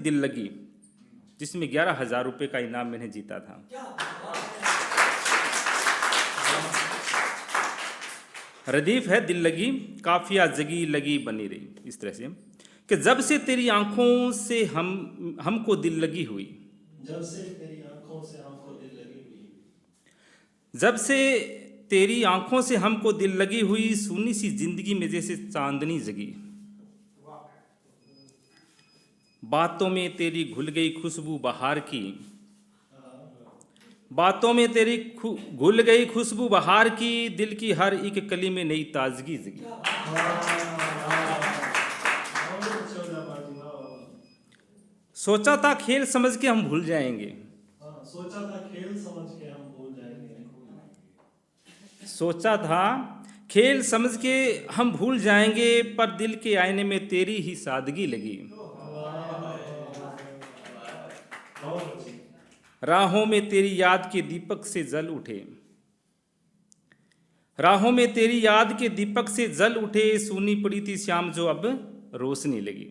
दिल लगी, जिसमें 11,000 रुपये का इनाम मैंने जीता था। रदीफ है दिल लगी, काफिया जगी लगी बनी रही। इस तरह से कि जब से तेरी आंखों से हमको दिल लगी हुई, जब से तेरी आंखों से हमको दिल लगी हुई, जब से तेरी आंखों से हमको दिल लगी हुई, सुनी सी जिंदगी में जैसे चांदनी जगी। बातों में तेरी घुल गई खुशबू बहार की, बातों में तेरी घुल गई खुशबू बहार की, दिल की हर एक कली में नई ताजगी जगी। सोचा था खेल समझ के हम भूल जाएंगे, सोचा था खेल समझ के हम भूल जाएंगे, सोचा था खेल समझ के हम भूल जाएंगे, पर दिल के आईने में तेरी ही सादगी लगी। राहों में तेरी याद के दीपक से जल उठे, राहों में तेरी याद के दीपक से जल उठे, सूनी पड़ी थी शाम जो अब रोशनी लगी।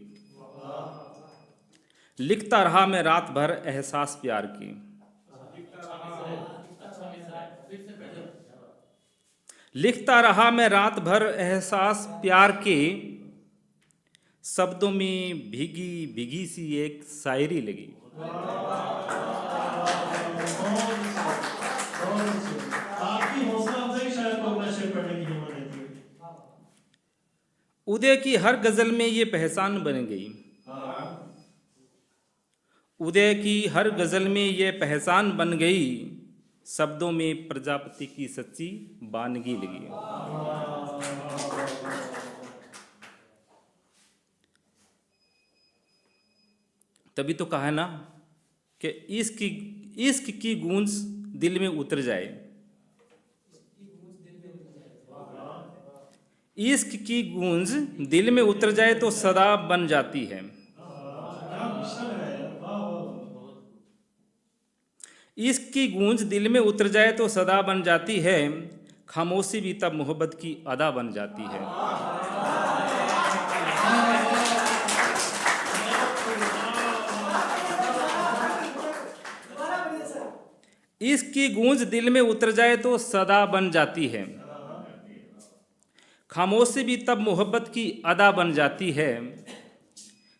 लिखता रहा मैं रात भर एहसास प्यार की, लिखता रहा मैं रात भर एहसास प्यार के, शब्दों में भीगी भीगी सी एक शायरी लगी। उदय की हर गजल में ये पहचान बन गई, उदय की हर गजल में ये पहचान बन गई, शब्दों में प्रजापति की सच्ची वानगी लगी। तभी तो कहा है ना कि इश्क की गूंज दिल में उतर जाए, इश्क की गूंज दिल में उतर जाए तो सदा बन जाती है। इश्क की गूंज दिल में उतर जाए तो सदा बन जाती है, खामोशी भी तब मोहब्बत की अदा बन जाती है। इश्क की गूंज दिल में उतर जाए तो सदा बन जाती है, खामोशी भी तब मोहब्बत की अदा बन जाती है,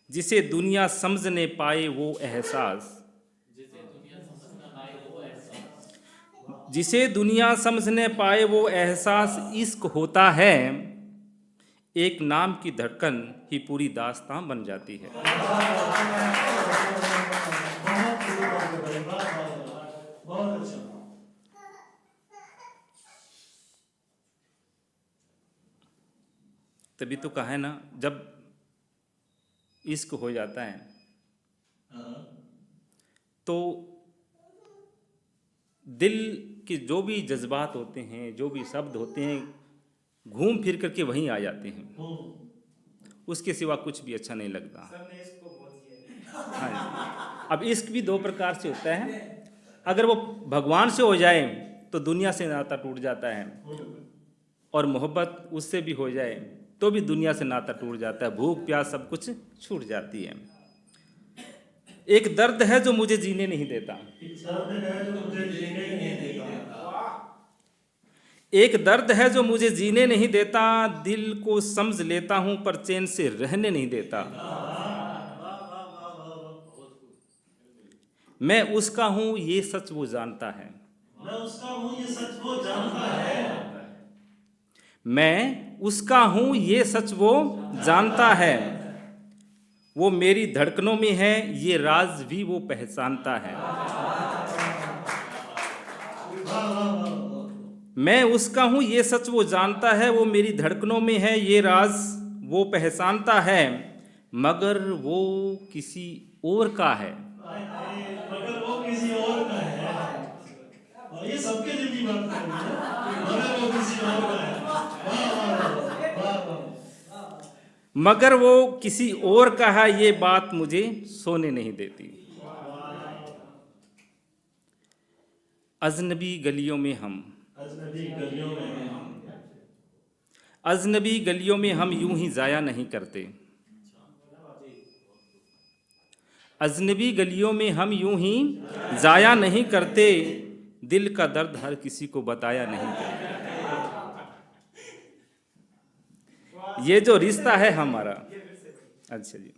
जिसे दुनिया समझ न पाए वो एहसास, जिसे दुनिया समझ न पाए वो एहसास इश्क होता है, एक नाम की धड़कन ही पूरी दास्तां बन जाती है। तभी तो कहा है ना, जब इश्क हो जाता है तो दिल के जो भी जज्बात होते हैं, जो भी शब्द होते हैं, घूम फिर करके वहीं आ जाते हैं, उसके सिवा कुछ भी अच्छा नहीं लगता। हाँ, अब इश्क भी दो प्रकार से होता है। अगर वो भगवान से हो जाए तो दुनिया से नाता टूट जाता है, और मोहब्बत उससे भी हो जाए तो भी दुनिया से नाता टूट जाता है, भूख प्यास सब कुछ छूट जाती है। एक दर्द है जो मुझे जीने नहीं देता, एक दर्द है जो मुझे जीने नहीं देता, दिल को समझ लेता हूं पर चैन से रहने नहीं देता। मैं उसका हूं ये सच वो जानता है, मैं उसका हूँ ये सच वो जानता है, मैं उसका हूं ये सच वो जानता है, वो मेरी धड़कनों में है ये राज भी वो पहचानता है। मैं उसका हूं ये सच वो जानता है, वो मेरी धड़कनों में है ये राज वो पहचानता है, मगर वो किसी और का है, मगर वो किसी और का है। और ये सबके दिल की बात है, मगर वो किसी और का है। मगर वो किसी और का है, ये बात मुझे सोने नहीं देती। अजनबी गलियों में हम, अजनबी गलियों में हम, अजनबी गलियों में हम यूं ही जाया नहीं करते, अजनबी गलियों में हम यूं ही जाया नहीं करते, दिल का दर्द हर किसी को बताया नहीं करते। ये जो रिश्ता है हमारा, अच्छा जी,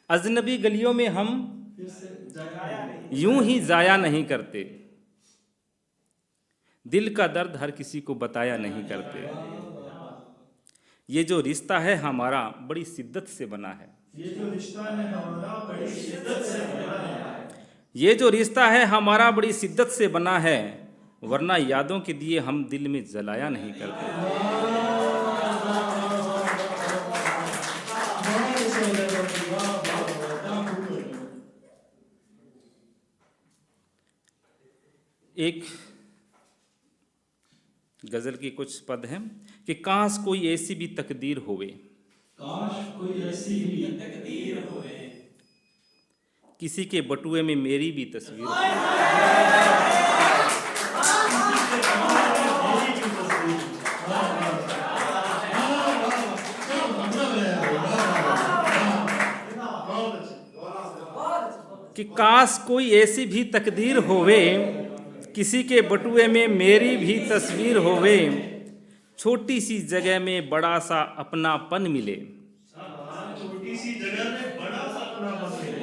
अजनबी गलियों में हम फिर से जगह यूं ही जाया नहीं करते, दिल का दर्द हर किसी को बताया नहीं करते। ये जो रिश्ता है हमारा बड़ी शिद्दत से बना है, ये जो रिश्ता है हमारा बड़ी शिद्दत से बना है। ये जो रिश्ता है हमारा बड़ी शिद्दत से बना है, वरना यादों के दिए हम दिल में जलाया नहीं करते। एक गजल की कुछ पद हैं कि काश कोई ऐसी भी तकदीर होवे, काश कोई ऐसी भी तकदीर होवे, किसी के बटुए में मेरी भी तस्वीर हो। कि काश कोई ऐसी भी तकदीर होवे, किसी के बटुए में मेरी भी तस्वीर होवे, छोटी सी जगह में बड़ा सा अपनापन मिले। छोटी सी जगह में बड़ा सा अपनापन मिले।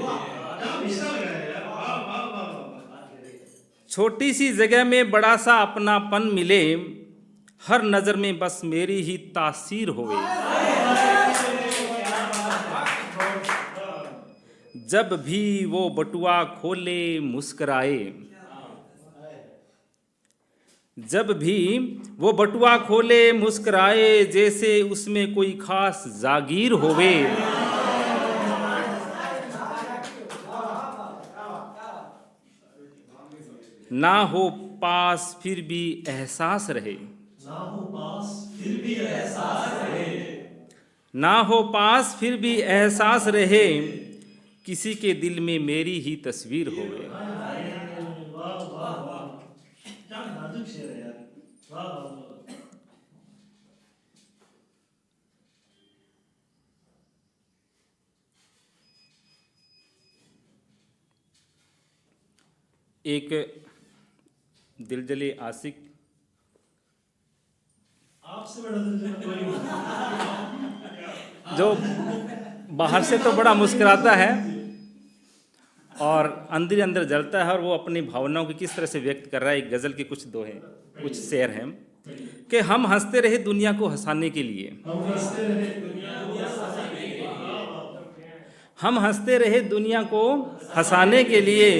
क्या विषय है यार, वाह वाह वाह वाह। छोटी सी जगह में बड़ा सा अपनापन मिले, हर नज़र में बस मेरी ही तासीर होवे। जब भी वो बटुआ खोले मुस्कराए, जब भी वो बटुआ खोले मुस्कराए, जैसे उसमें कोई खास जागीर होवे। ना हो पास फिर भी एहसास रहे, ना हो पास फिर भी एहसास रहे, ना हो पास फिर भी एहसास रहे, किसी के दिल में मेरी ही तस्वीर होवे। वाह वाह वाह, क्या नाजुक शेर है यार, वाह वाह वाह। एक दिलजले आशिक, आपसे बड़ा दिल कोई नहीं। जो बाहर से तो बड़ा मुस्कुराता है और अंदर अंदर जलता है, और वो अपनी भावनाओं को किस तरह से व्यक्त कर रहा है। एक गज़ल के कुछ दोहे, कुछ शेर हैं कि हम हंसते रहे दुनिया को हंसाने के लिए, हम हंसते रहे दुनिया को हंसाने के लिए, हम हंसते रहे दुनिया को हंसाने के लिए,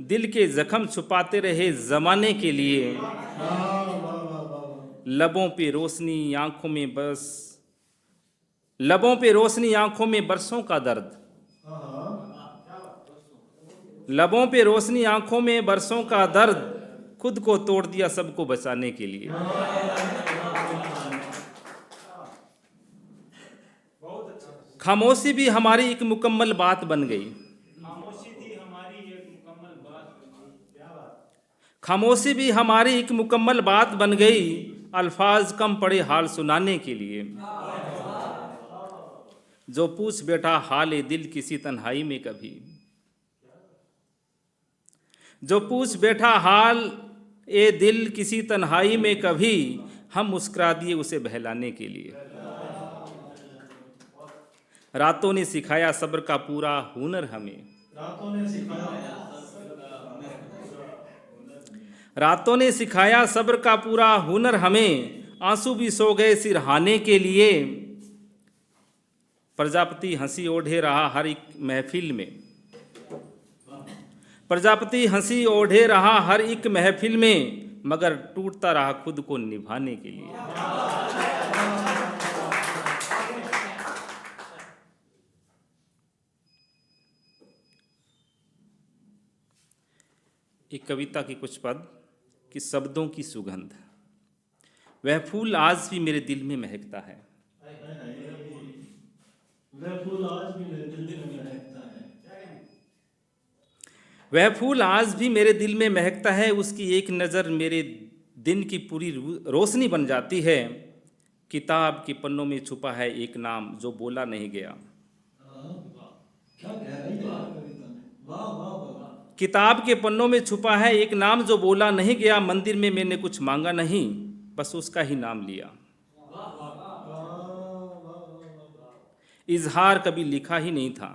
दिल के जख्म छुपाते रहे ज़माने के लिए। वाह वाह वाह वाह। लबों पे रोशनी आंखों में बस, लबों पे रोशनी आंखों में बरसों का दर्द, लबों पे रोशनी आंखों में बरसों का दर्द, खुद को तोड़ दिया सबको बचाने के लिए। खामोशी भी हमारी एक मुकम्मल बात बन गई, खामोशी भी हमारी एक मुकम्मल बात बन गई, अल्फाज कम पड़े हाल सुनाने के लिए। जो पूछ बैठा हाल दिल किसी तन्हाई में कभी, जो पूछ बैठा हाल ए दिल किसी तन्हाई में कभी, हम मुस्कुरा दिए उसे बहलाने के लिए। रातों ने सिखाया सब्र का पूरा हुनर हमें, रातों ने सिखाया, रातों ने सिखाया सब्र का पूरा हुनर हमें, आंसू भी सो गए सिरहाने के लिए। प्रजापति हंसी ओढ़े रहा हर एक महफिल में, प्रजापति हंसी ओढ़े रहा हर एक महफिल में, मगर टूटता रहा खुद को निभाने के लिए। एक कविता की कुछ पद कि शब्दों की सुगंध, वह फूल आज भी मेरे दिल में महकता है, वह फूल आज भी मेरे दिल में महकता है, वह फूल आज भी मेरे दिल में महकता है, उसकी एक नज़र मेरे दिन की पूरी रोशनी बन जाती है। किताब के पन्नों में छुपा है एक नाम जो बोला नहीं गया, क्या गहराई है कविता में, किताब के पन्नों में छुपा है एक नाम जो बोला नहीं गया, मंदिर में मैंने कुछ मांगा नहीं, बस उसका ही नाम लिया। इजहार कभी लिखा ही नहीं था,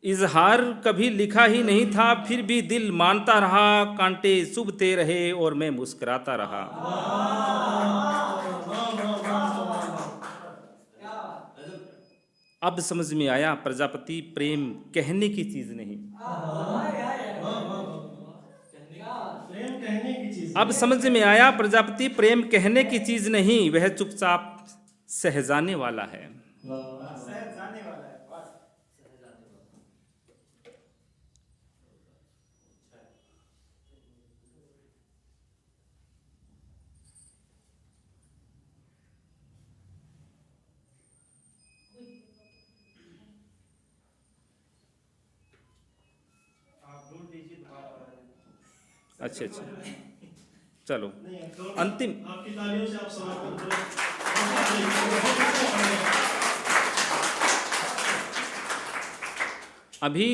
इजहार कभी लिखा ही नहीं था, फिर भी दिल मानता रहा, कांटे चुभते रहे और मैं मुस्कुराता रहा। अब समझ में आया प्रजापति प्रेम कहने की चीज नहीं। प्रेम कहने की चीज अब समझ में आया प्रजापति प्रेम कहने की चीज नहीं, वह चुपचाप सहजाने वाला है। अच्छा अच्छा, चलो अंतिम। आपकी तालियों से आप समर्पण करें। अभी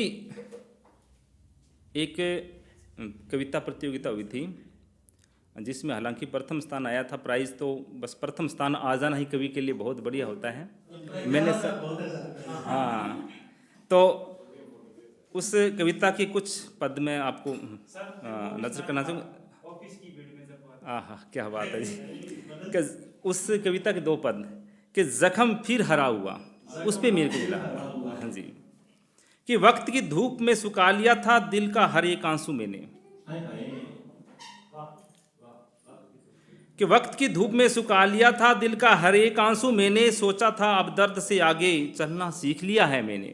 एक कविता प्रतियोगिता हुई थी जिसमें हालांकि प्रथम स्थान आया था। प्राइज तो बस प्रथम स्थान आ जाना ही कवि के लिए बहुत बढ़िया होता है। मैंने हाँ, तो उस कविता के कुछ पद में आपको नजर करना चाहूँगा। आहा, क्या बात है जी। कि उस कविता के दो पद कि जख्म फिर हरा हुआ, उस पे मेरे को मिला। हाँ जी, कि वक्त की धूप में सुखा लिया था दिल का हर एक आंसू मैंने, कि वक्त की धूप में सुखा लिया था दिल का हर एक आंसू मैंने, सोचा था अब दर्द से आगे चलना सीख लिया है मैंने,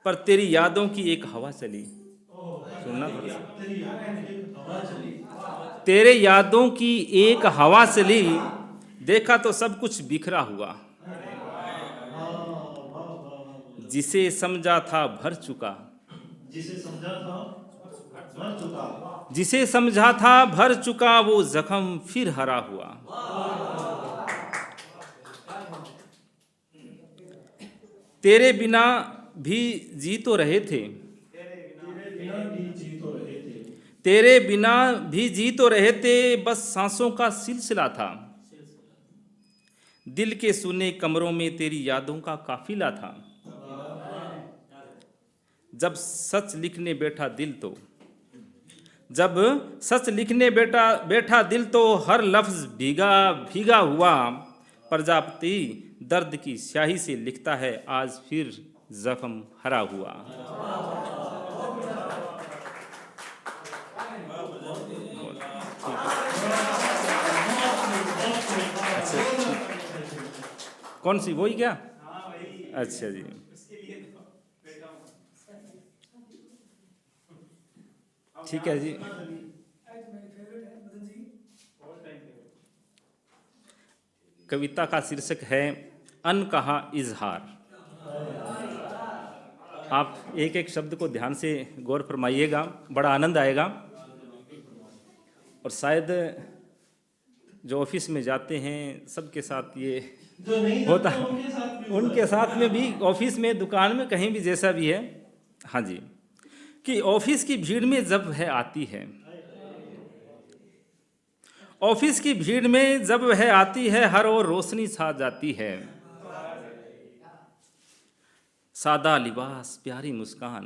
पर तेरी यादों की एक हवा चली। सुनना थोड़ा सा। तेरे यादों की एक हवा चली, देखा तो सब कुछ बिखरा हुआ, जिसे समझा था भर चुका, जिसे समझा था भर चुका, जिसे समझा था भर चुका, वो जख्म फिर हरा हुआ। तेरे बिना भी जी तो रहे थे, तेरे बिना भी जी तो रहे थे, बस सांसों का सिलसिला था, दिल के सुने कमरों में तेरी यादों का काफिला था। जब सच लिखने बैठा दिल तो, जब सच लिखने बैठा दिल तो, हर लफ्ज भीगा भीगा हुआ, प्रजापति दर्द की स्याही से लिखता है आज फिर जख्म हरा हुआ। कौन सी, वही क्या? अच्छा जी, ठीक है जी। कविता का शीर्षक है अनकहा इजहार। आप एक एक शब्द को ध्यान से गौर फरमाइएगा, बड़ा आनंद आएगा। और शायद जो ऑफिस में जाते हैं सबके साथ ये होता है, उनके साथ में भी, ऑफिस में, दुकान में, कहीं भी जैसा भी है। हाँ जी, कि ऑफिस की भीड़ में जब वह आती है, ऑफिस की भीड़ में जब वह आती है, हर ओर रोशनी छा जाती है, सादा लिबास प्यारी मुस्कान,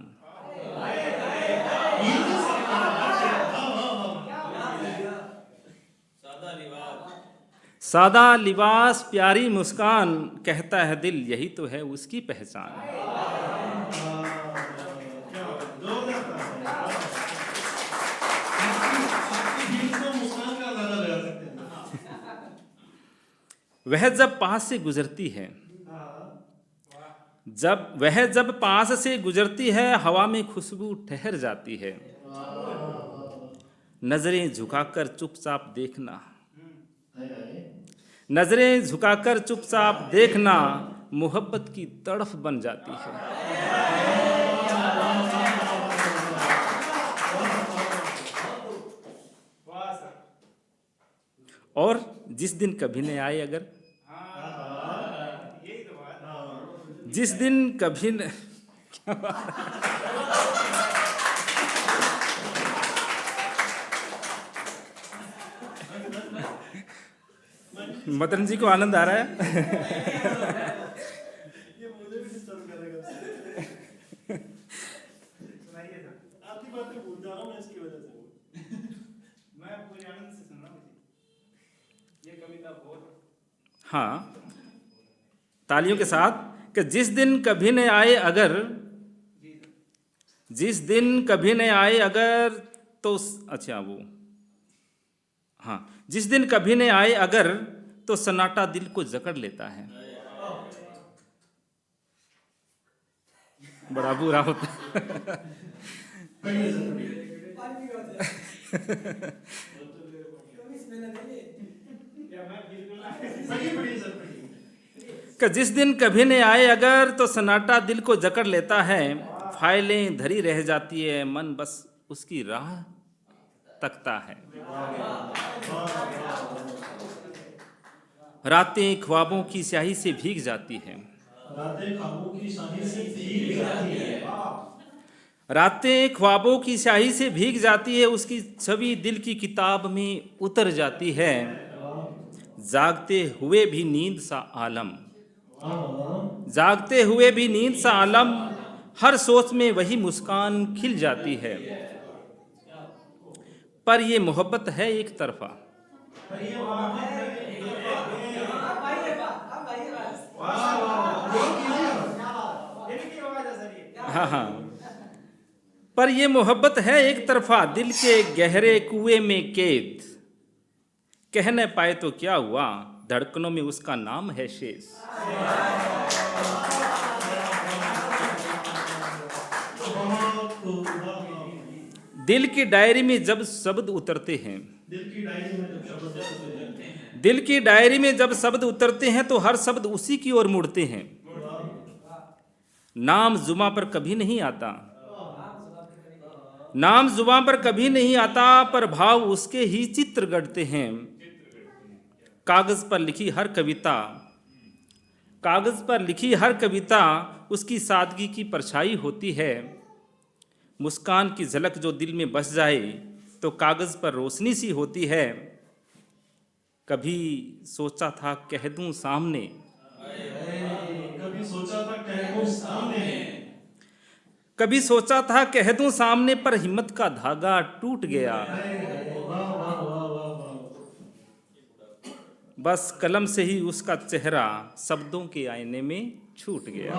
सादा लिबास प्यारी मुस्कान, कहता है दिल यही तो है उसकी पहचान। वह जब पास से गुजरती है, जब पास से गुजरती है, हवा में खुशबू ठहर जाती है, नजरें झुकाकर चुपचाप देखना, नजरें झुकाकर चुपचाप देखना, मोहब्बत की तड़फ बन जाती है। और जिस दिन कभी न आए अगर, जिस दिन कभी न... मदन जी को आनंद आ रहा है। ये मुझे भी डिस्टर्ब करेगा। आपकी बातें भूल जा रहा हूँ मैं इसकी वजह से। मैं पूरे आनंद से सुन रहा हूँ ये कविता बहुत। हाँ, तालियों के साथ कि जिस दिन कभी न आए अगर, जिस दिन कभी न आए अगर तो अच्छा वो, हाँ, जिस दिन कभी न आए अगर तो सन्नाटा दिल को जकड़ लेता है। बड़ा बुरा होता है। पढ़िए सर, पढ़िए सर, पढ़िए। कि जिस दिन कभी न आए अगर तो सन्नाटा दिल को जकड़ लेता है। फाइलें धरी रह जाती है, मन बस उसकी राह तकता है। रातें ख्वाबों की स्याही से भीग जाती है। रातें ख्वाबों की शाही से भीग जाती है। रातें ख्वाबों की स्याही से भीग जाती है, उसकी छवि दिल की किताब में उतर जाती है। जागते हुए भी नींद सा आलम, जागते हुए भी नींद सा आलम, हर सोच में वही मुस्कान खिल जाती है। पर ये मोहब्बत है एक तरफा, हाँ हाँ, पर ये मोहब्बत है एक तरफा, दिल के गहरे कुएं में कैद। कह न पाए तो क्या हुआ, धड़कनों में उसका नाम है शेष। दिल की डायरी में जब शब्द उतरते हैं, दिल की डायरी में जब शब्द उतरते हैं, दिल की डायरी में जब शब्द उतरते हैं तो हर शब्द उसी की ओर मुड़ते हैं। नाम जुबां पर कभी नहीं आता, नाम जुबां पर कभी नहीं आता, पर भाव उसके ही चित्र गढ़ते हैं। कागज पर लिखी हर कविता, कागज पर लिखी हर कविता उसकी सादगी की परछाई होती है। मुस्कान की झलक जो दिल में बस जाए तो कागज पर रोशनी सी होती है। कभी सोचा था कह दूं सामने, कभी सोचा था कह दूं सामने, कभी सोचा था कह दूं सामने, पर हिम्मत का धागा टूट गया। बस कलम से ही उसका चेहरा शब्दों के आईने में छूट गया।